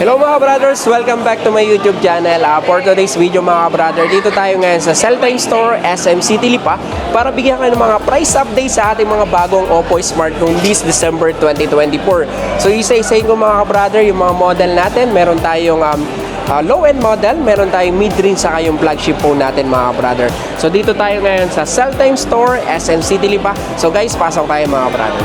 Hello mga brothers! Welcome back to my YouTube channel. For today's video mga brother, dito tayo ngayon sa Celltime Store, SM City Lipa para bigyan kayo ng mga price update sa ating mga bagong Oppo smartphone this December 2024. So isa-isahin ko mga brother yung mga model natin. Meron tayong low-end model, meron tayong mid-range saka yung flagship phone natin mga brother. So dito tayo ngayon sa Celltime Store, SM City Lipa. So guys, pasok tayo mga brother.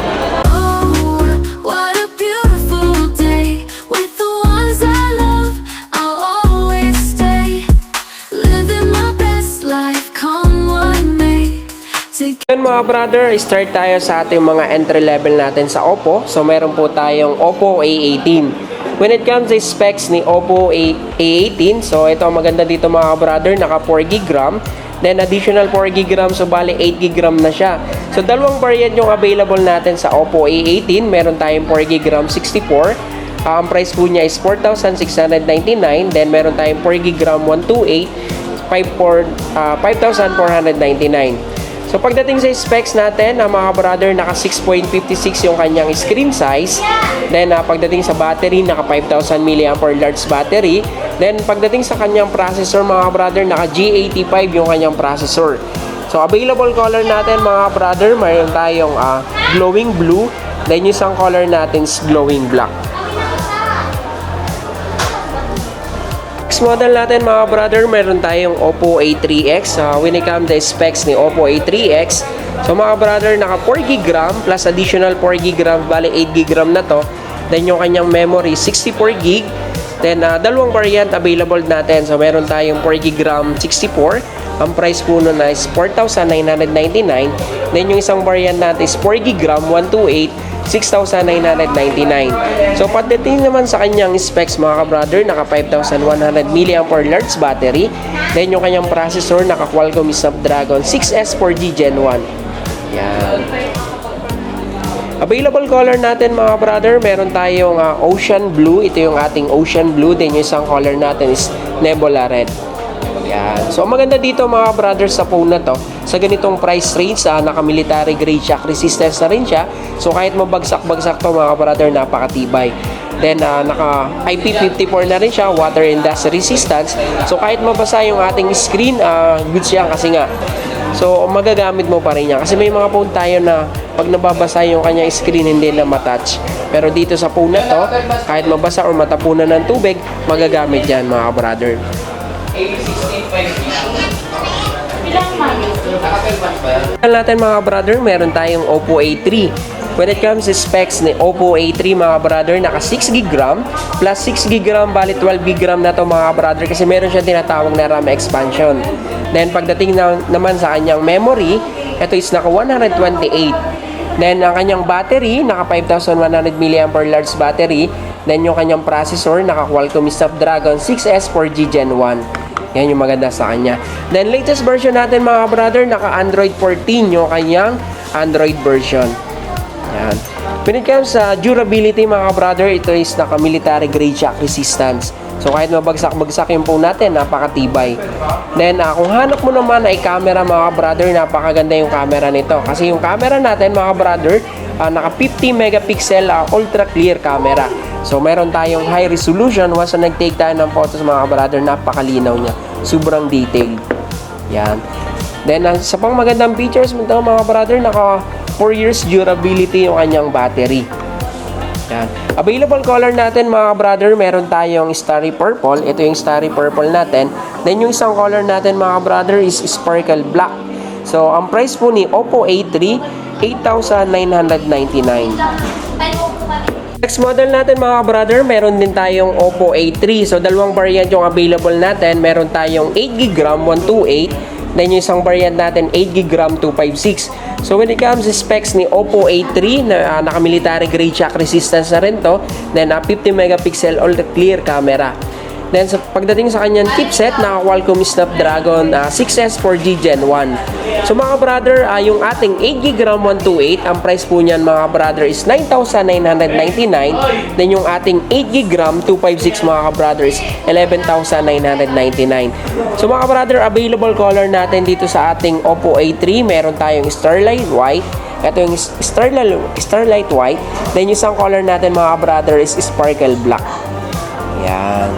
Ngayon mga brother, start tayo sa ating mga entry level natin sa Oppo. So meron po tayong Oppo A18. When it comes to specs ni Oppo A18, so ito maganda dito mga brother, naka 4GB RAM. Then additional 4GB RAM, so bali 8GB RAM na siya. So dalawang variant yung available natin sa Oppo A18. Meron tayong 4GB RAM 64. Ang price po niya is 4,699. Then meron tayong 4GB RAM 128, 5,499. So pagdating sa specs natin, mga brother, naka 6.56 yung kanyang screen size. Then pagdating sa battery, naka 5,000 mAh large battery. Then pagdating sa kanyang processor, mga brother, naka G85 yung kanyang processor. So available color natin mga brother, mayroon tayong glowing blue. Then yung isang color natin is glowing black. Next model natin mga brother, meron tayong Oppo A3X. When it comes to specs ni Oppo A3X, so mga brother, naka 4GB RAM plus additional 4GB RAM, bali 8GB RAM na to. Then yung kanyang memory 64GB. Then dalawang variant available natin. So meron tayong 4GB RAM 64. Ang price po nun is 4,999. Then yung isang variant natin is 4GB RAM 128, 6,999. So pagdating naman sa kanyang specs mga brother, naka 5,100 mAh large battery. Then yung kanyang processor, naka Qualcomm Snapdragon 6S 4G Gen 1. Yan. Available color natin mga brother, meron tayong Ocean Blue. Ito yung ating Ocean Blue. Then yung isang color natin is Nebula Red. Yan. So maganda dito mga brother sa phone na to, sa ganitong price range, naka-military grade shock resistance na rin siya. So kahit mabagsak-bagsak to mga brother, napakatibay. Then naka IP54 na rin siya, water and dust resistance. So kahit mabasa yung ating screen, good siya kasi nga. So magagamit mo pa rin yan. Kasi may mga phone tayo na pag nababasa yung kanyang screen, hindi na matouch. Pero dito sa phone na to, kahit mabasa or matapunan ng tubig, magagamit yan mga brother. Natin mga brother, meron tayong Oppo A3. When it comes to specs ni Oppo A3 mga brother, naka 6GB RAM plus 6GB RAM, bali 12GB RAM na to mga brother, kasi meron siyang tinatawag na RAM expansion. Then pagdating naman sa kanyang memory, ito is naka 128. Then ang kanyang battery, naka 5,100 mAh large battery. Then yung kanyang processor, naka Qualcomm Snapdragon 6S 4G Gen 1. Yan yung maganda sa kanya. Then latest version natin mga brother, naka Android 14 yung kanyang Android version. Yan. When it comes sa durability mga brother, ito is naka military grade shock resistance. So kahit mabagsak-bagsak yung phone natin, napakatibay. Then kung hanap mo naman ay camera mga brother, napakaganda yung camera nito. Kasi yung camera natin mga brother, naka 50 megapixel ultra clear camera. So meron tayong high resolution. Once na nag-take tayo ng photos mga brother, napakalinaw niya. Sobrang detailed. Yan. Then sa pang magandang features mo ito mga brother, naka 4 years durability yung kanyang battery. Yan. Available color natin mga brother, meron tayong Starry Purple. Ito yung Starry Purple natin. Then yung isang color natin mga brother is Sparkle Black. So ang price po ni Oppo A3, 8,999. Next model natin mga brother, meron din tayong Oppo A3. So dalawang variant yung available natin. Meron tayong 8GB RAM 128. Then yung isang variant natin 8GB RAM 256. So when it comes to specs ni Oppo A3, naka-military grade shock resistance na rin to. Then 50 megapixel ultra clear camera. Then sa pagdating sa kanyang chipset, naka Qualcomm Snapdragon 6S 4G Gen 1. So mga brother, yung ating 8GB RAM 128, ang price po niyan mga brother is 9,999. Then yung ating 8GB RAM 256 mga brother is 11,999. So mga brother, available color natin dito sa ating Oppo A3, meron tayong Starlight White. Ito yung Starlight White. Then yung isang color natin mga brother is Sparkle Black. Yan.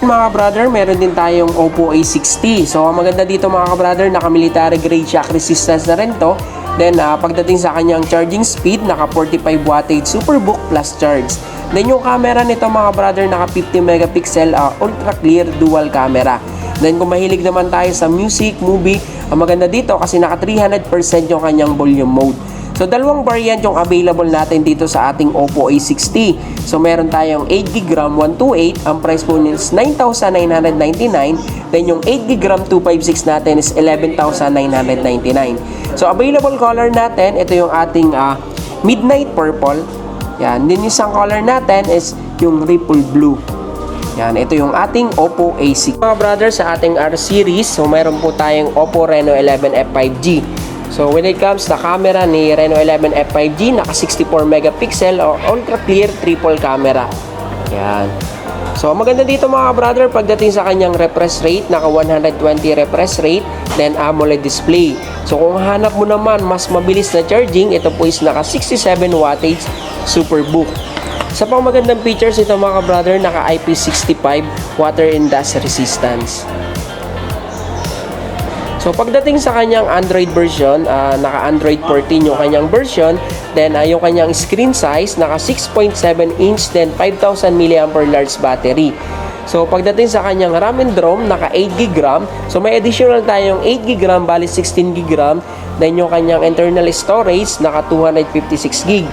Mga brother, meron din tayong Oppo A60. So, ang maganda dito mga brother, naka-military grade shock resistance na rin to. Then, pagdating sa kanyang charging speed, naka 45 wattage Superbook plus charge. Then, yung camera nito mga brother, naka 50 megapixel ultra clear dual camera. Then, kung mahilig naman tayo sa music, movie, ang maganda dito kasi naka 300% yung kanyang volume mode. So, dalawang variant yung available natin dito sa ating Oppo A60. So, meron tayong 8GB RAM 128. Ang price po is 9,999. Then, yung 8GB RAM 256 natin is 11,999. So, available color natin, ito yung ating Midnight Purple. Yan. Then, yung isang color natin is yung Ripple Blue. Yan. Ito yung ating Oppo A60. Mga brother, sa ating R series, so meron po tayong Oppo Reno 11 F5G. So, when it comes sa camera ni Reno 11 F5G, naka 64 megapixel o ultra clear triple camera. Yan. So, maganda dito mga brother, pagdating sa kanyang refresh rate, naka 120 refresh rate, then AMOLED display. So, kung hanap mo naman mas mabilis na charging, ito po is naka 67 wattage Superbook. Sa pang magandang features ito mga brother, naka IP65 water and dust resistance. So, pagdating sa kanyang Android version, naka Android 14 yung kanyang version. Then, yung kanyang screen size, naka 6.7 inch, then 5,000 mAh battery. So, pagdating sa kanyang RAM and ROM, naka 8GB RAM. So, may additional tayong 8GB RAM, bali 16GB RAM. Then, yung kanyang internal storage, naka 256GB.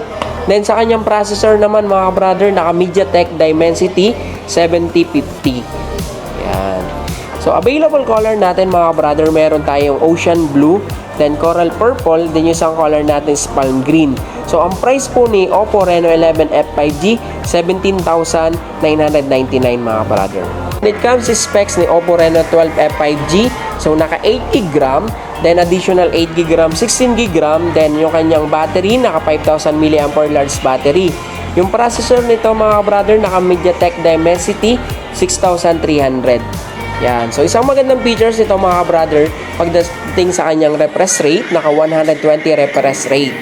Then, sa kanyang processor naman, mga brother, naka MediaTek Dimensity 7050. Yan. So, available color natin mga brother, meron tayong Ocean Blue, then Coral Purple, then yung isang color natin is Palm Green. So, ang price po ni Oppo Reno 11 F5G, 17,999 mga brother. When it comes to specs ni Oppo Reno 12 F5G, so naka 8GB RAM, then additional 8GB RAM, 16GB RAM, then yung kanyang battery, naka 5,000 mAh battery. Yung processor nito mga brother, naka MediaTek Dimensity 6300. Yan. So, isang magandang features nito mga brother, pagdating sa kanyang refresh rate, naka 120 refresh rate.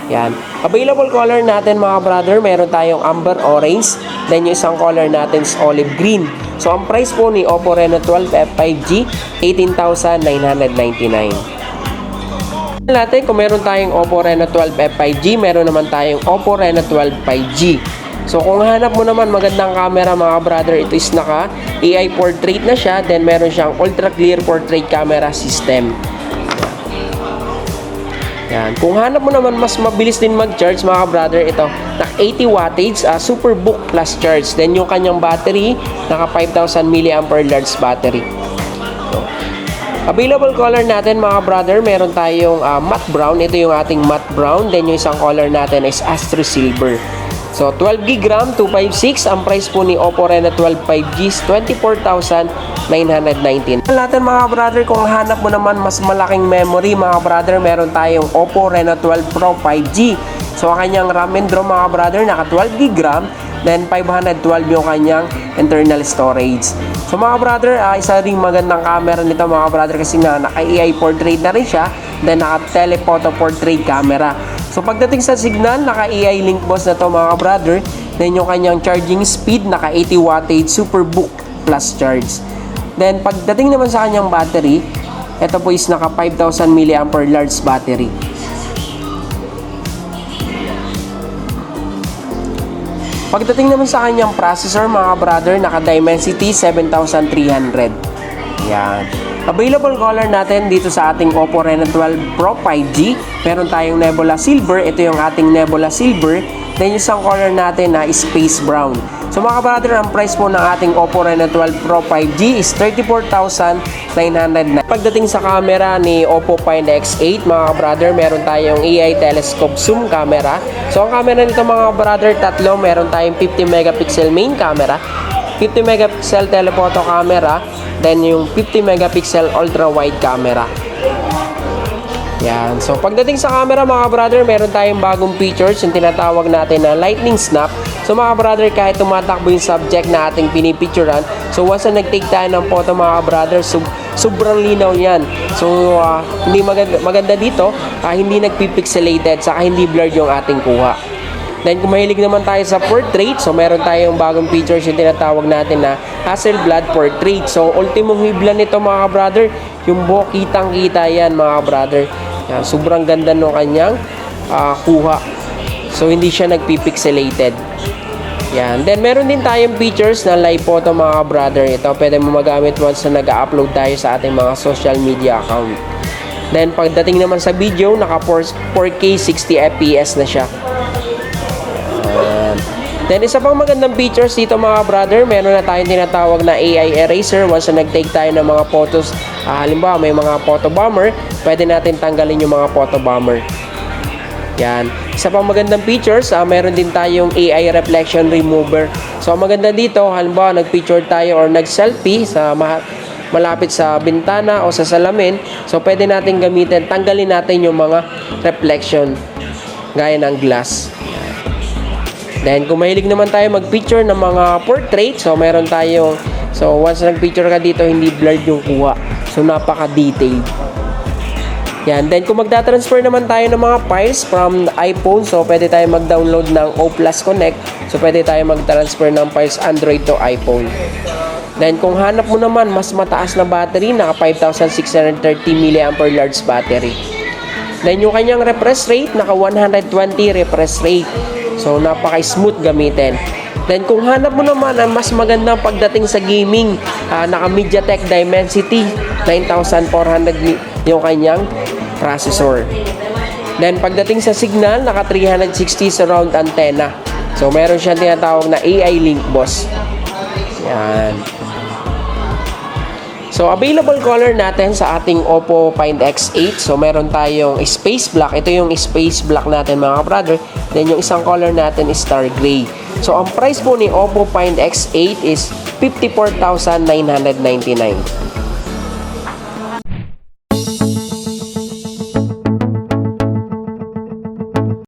Yan. Available color natin mga brother, meron tayong amber orange, then yung isang color natin is olive green. So, ang price po ni Oppo Reno 12 F5G, 18,999. Natin, kung meron tayong Oppo Reno 12 F5G, meron naman tayong Oppo Reno 12 5G. So, kung hanap mo naman magandang camera mga brother, ito is naka AI portrait na siya, then meron siyang ultra clear portrait camera system. Yan. Kung hanap mo naman mas mabilis din mag-charge mga brother, ito naka 80 wattage Superbook plus charge. Then yung kanyang battery, naka 5,000 mAh battery. So, available color natin mga brother, meron tayong matte brown. Ito yung ating matte brown. Then yung isang color natin is Astro Silver. So, 12GB RAM, 256. Ang price po ni Oppo Reno 12 5G is 24,919. Natin mga brother, kung hanap mo naman mas malaking memory mga brother, meron tayong Oppo Reno 12 Pro 5G. So, ang kanyang RAM and ROM mga brother, naka 12GB RAM, then 512 yung kanyang internal storage. So, mga brother, isa ring magandang camera nito mga brother kasi naka-AI portrait na rin siya, then naka-telephoto portrait camera. So, pagdating sa signal, naka-AI link boss na to mga brother. Then, yung kanyang charging speed, naka 80 wattage Superbook plus charge. Then, pagdating naman sa kanyang battery, ito po is naka 5,000 mAh battery. Pagdating naman sa kanyang processor, mga brother, naka Dimensity 7300. Yan. Available color natin dito sa ating Oppo Reno 12 Pro 5G. Meron tayong Nebula Silver. Ito yung ating Nebula Silver. Then yung isang color natin na Space Brown. So mga brother, ang price po ng ating Oppo Reno 12 Pro 5G is 34,909. Pagdating sa camera ni Oppo Find X8, mga brother, meron tayong AI telescope zoom camera. So ang camera nito mga brother, tatlo. Meron tayong 50 megapixel main camera, 50 megapixel telephoto camera, then yung 50 megapixel ultra wide camera. Yan. So, pagdating sa camera mga brother, meron tayong bagong features, yung tinatawag natin na lightning snap. So, mga brother, kahit tumatakbo yung subject na ating pinipicturean, so once na nag-take tayo ng photo mga brother, sobrang linaw yan. So, hindi maganda dito, hindi nagpipixelated, saka hindi blurred yung ating kuha. Then kung mahilig naman tayo sa portrait, so meron tayong bagong features yung tinatawag natin na Hasselblad Portrait. So ultimong hibla nito mga brother, yung buhok kitang-kita yan mga brother. Yan, sobrang ganda nung kanyang kuha. So hindi siya nagpipixelated. Yan. Then meron din tayong features na live photo mga brother. Ito pwede mo magamit once na nag-upload tayo sa ating mga social media account. Then pagdating naman sa video, naka 4K 60 FPS na siya. Then isa pang magandang features dito mga brother, meron na tayong tinatawag na AI eraser. Once na nag-take tayo ng mga photos, halimbawa may mga photo bomber, pwede natin tanggalin yung mga photo bomber. Yan. Isa pang magandang features, meron din tayong AI reflection remover. So ang maganda dito, halimbawa nag-picture tayo or nag-selfie sa malapit sa bintana o sa salamin, so pwede natin gamitin, tanggalin natin yung mga reflection gaya ng glass. Then kung mahilig naman tayo mag-picture ng mga portrait, so meron tayong, so once nag-picture ka dito, hindi blurred yung kuha. So napaka-detailed. Yan. Then kung magta-transfer naman tayo ng mga files from iPhone, so pwede tayo mag-download ng O+ Connect. So pwede tayo mag-transfer ng files Android to iPhone. Then kung hanap mo naman mas mataas na battery, naka 5630 mAh large battery. Then yung kanyang refresh rate, naka 120 refresh rate. So napaka-smooth gamitin. Then kung hanap mo naman ang mas magandang pagdating sa gaming, naka MediaTek Dimensity 9400 yung kanyang processor. Then pagdating sa signal, naka 360 surround antenna. So meron siyang tinatawag na AI Link Boss. Yan. So, available color natin sa ating Oppo Find X8. So, meron tayong space black. Ito yung space black natin mga brother. Then, yung isang color natin is star gray. So, ang price po ni Oppo Find X8 is 54,999.